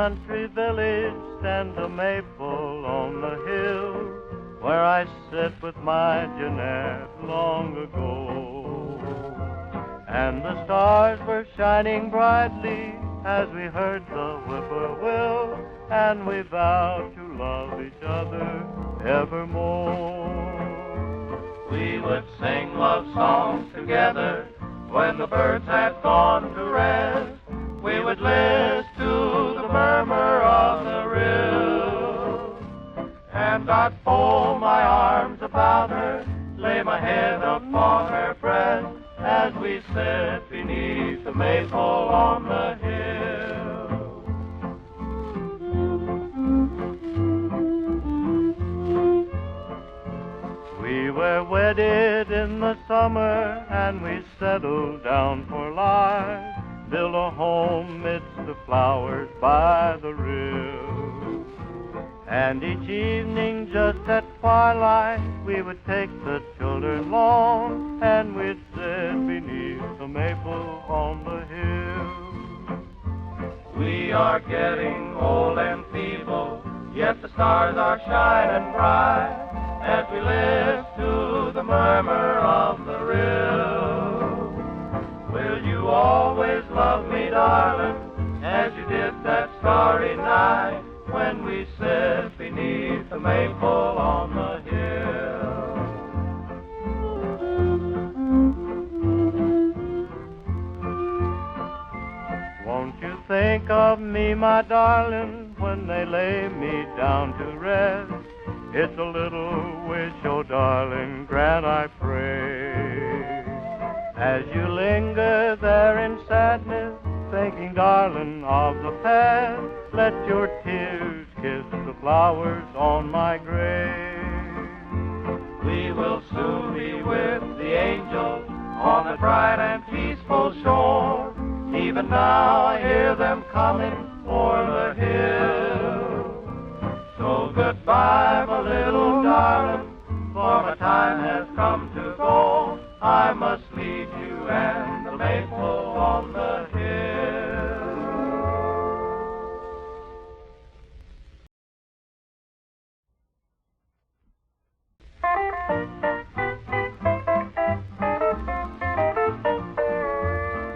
country village stands a maple on the hill where I sit with my Jeanette long ago. And the stars were shining brightly as we heard the whippoorwill, and we vowed to love each other evermore. We would sing love songs together when the birds had gone to rest. We would listen to the murmur of the rill, and I'd fold my arms about her, lay my head upon her breast, as we sat beneath the maple on the hill. We were wedded in the summer, and we settled down for life, built a home midst the flowers by the rill. And each evening just at twilight we would take the children long, and we'd sit beneath the maple on the hill. We are getting old and feeble, yet the stars are shining bright as we listen to the murmur of the rill. Will you always love me, darling, as you did that starry night when we sat beneath the maple on the hill? Won't you think of me, my darling, when they lay me down to rest? It's a little wish, oh darling, grant I pray. As you linger there in sadness, thinking, darling, of the past, let your tears kiss the flowers on my grave. We will soon be with the angels on the bright and peaceful shore. Even now I hear them coming o'er the hill. So goodbye, my little darling, for my time has come to go. I must leave you and the maple on the hill.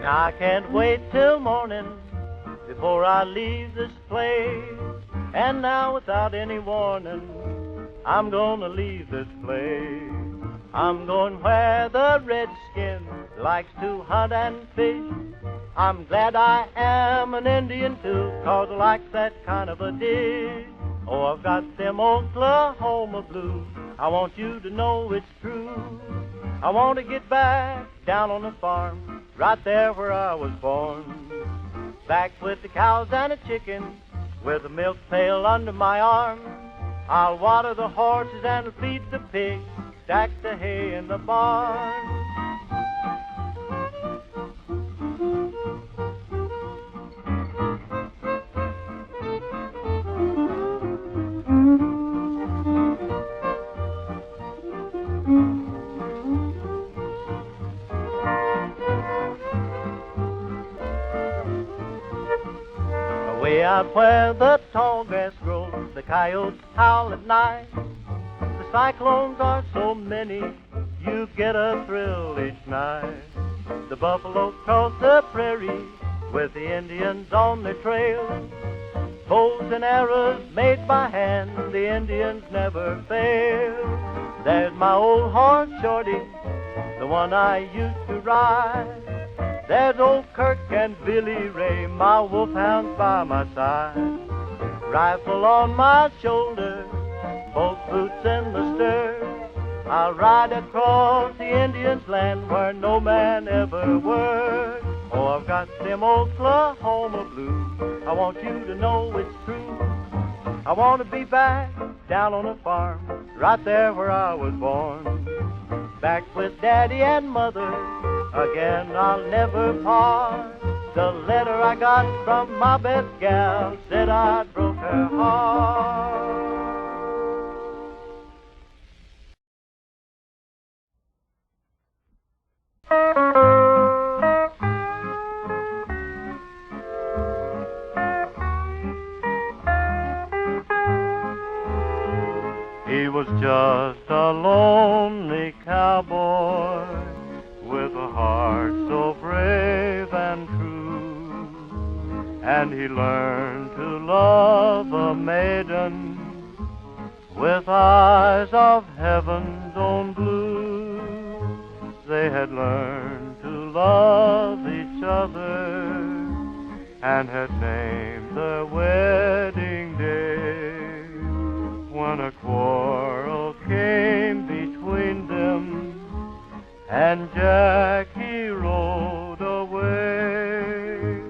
Now I can't wait till morning before I leave this place. And now without any warning, I'm gonna leave this place. I'm going where the redskin likes to hunt and fish. I'm glad I am an Indian too, 'cause I like that kind of a dish. Oh, I've got them Oklahoma blues, I want you to know it's true. I want to get back down on the farm, right there where I was born. Back with the cows and the chickens, with a milk pail under my arm. I'll water the horses and feed the pigs, stack the hay in the barn. Way out where the tall grass grows, the coyotes howl at night. The cyclones are so many, you get a thrill each night. The buffalo cross the prairie with the Indians on their trail. Bows and arrows made by hand, the Indians never fail. There's my old horse Shorty, the one I used to ride. There's old Kirk and Billy Ray, my wolfhounds by my side. Rifle on my shoulder, both boots in the stir. I'll ride across the Indian's land where no man ever worked. Oh, I've got them Oklahoma blues, I want you to know it's true. I want to be back down on the farm, right there where I was born. Back with Daddy and Mother, again I'll never part. The letter I got from my best gal said I broke her heart. He was just a lonely cowboy with a heart so brave and true, and he learned to love a maiden with eyes of heaven's own blue. They had learned to love each other and had named their wedding day. When a quarrel came between them and Jack, he rode away,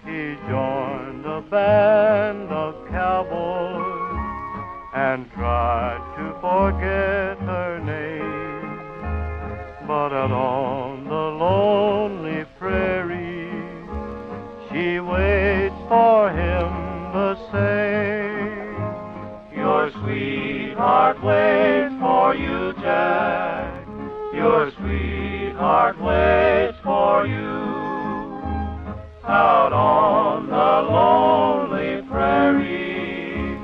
he joined a band of cowboys and tried to forget her name. But out on the lonely prairie, she waits for him the same. Your sweetheart waits for you, Jack. Your sweetheart waits for you. Out on the lonely prairie,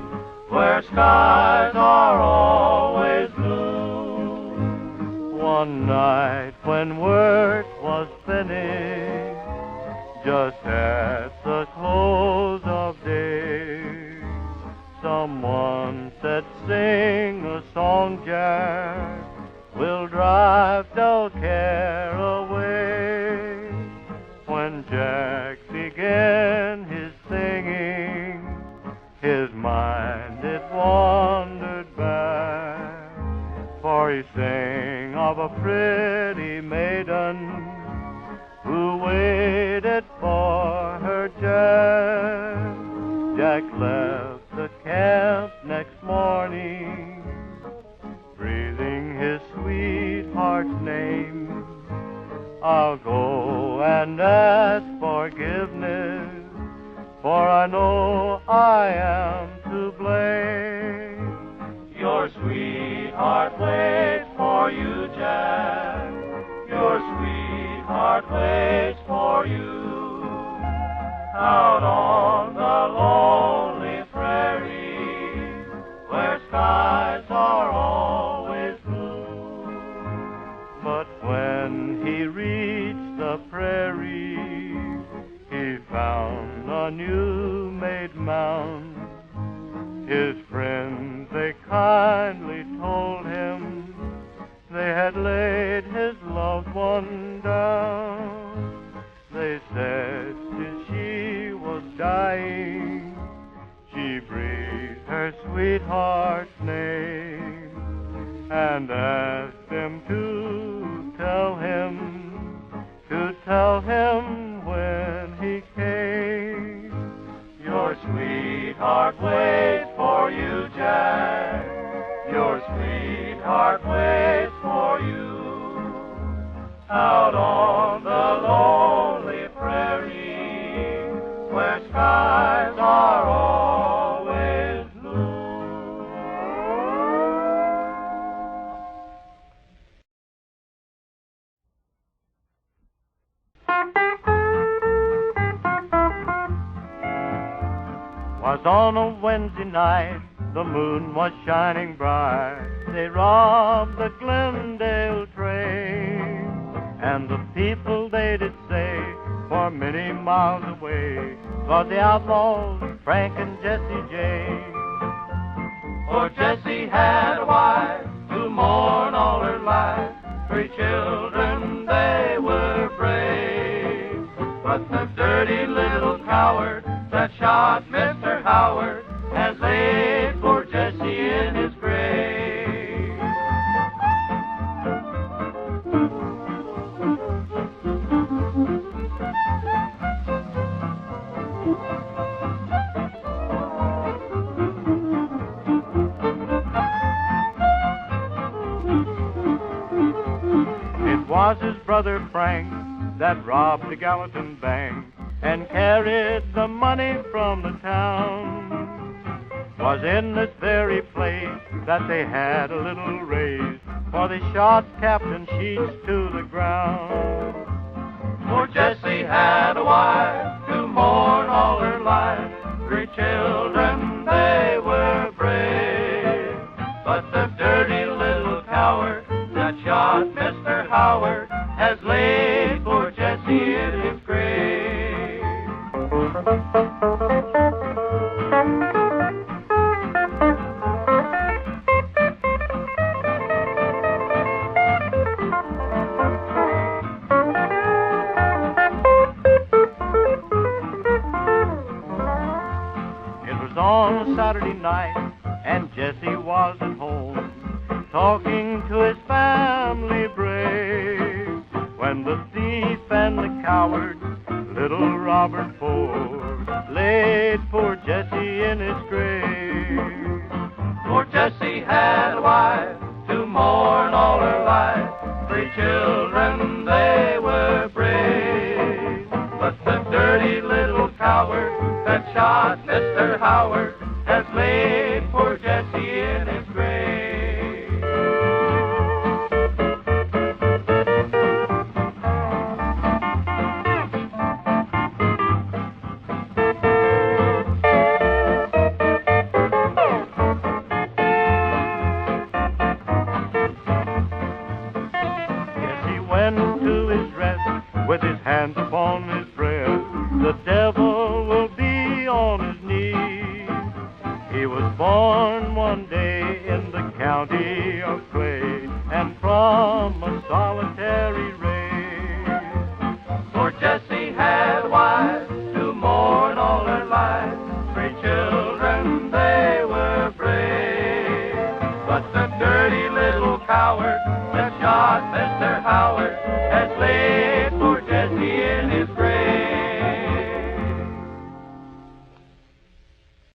where skies are always blue. One night when work was finished, just at the close of day, someone said, sing a song, Jack, we'll drive dull care away. When Jack began his singing, his mind it wandered back, for he sang of a pretty maiden who waited for her Jack. Jack left the camp next morning, breathing his sweetheart's name. I'll go and ask forgiveness, for I know I am to blame. Your sweetheart waits for you, Jack. Your sweetheart waits for you. Out on the lonely prairie, where skies are always blue. But when he reached the prairie, he found a new-made mound. His friends, they kindly told him they had laid his loved one down. They said since she was dying, she breathed her sweetheart's name and asked him to tell him when he came. Your sweetheart waits for you, Jack. Your sweetheart waits for you. Out on the lonely prairie, where skies are always blue. Was on a Wednesday night, the moon was shining bright. They robbed the Glendale train, and the people they did say, for many miles away, was the outlaws Frank and Jesse James. For Jesse had a wife who mourned all her life, 3 children, they were brave. But the dirty little coward that shot Mr. Howard has laid poor Jesse in his grave. It was his brother Frank that robbed the Gallatin Bank and carried the money from the town. Was in this very place that they had a little race, for they shot Captain Sheets to the ground. For Jesse had a wife to mourn all her life, 3 children, they were brave. But the dirty little coward that shot Mr. Howard has laid poor Jesse in his grave. It was on a Saturday night, and Jesse was at home, talking to his family brave, when the thief and the coward, little Robert Ford, laid poor Jesse in his grave. Poor Jesse had a wife to mourn all her life, 3 children, they were brave. But the dirty little coward that shot Mr. Howard has laid poor Jesse in his grave. Jesse went to his rest with his hands upon his breast. The devil will be on his knees. He was born one day in the county of Clay, and from a solitary race. For Jesse had wives to mourn all her life, 3 children, they were brave. But the dirty little coward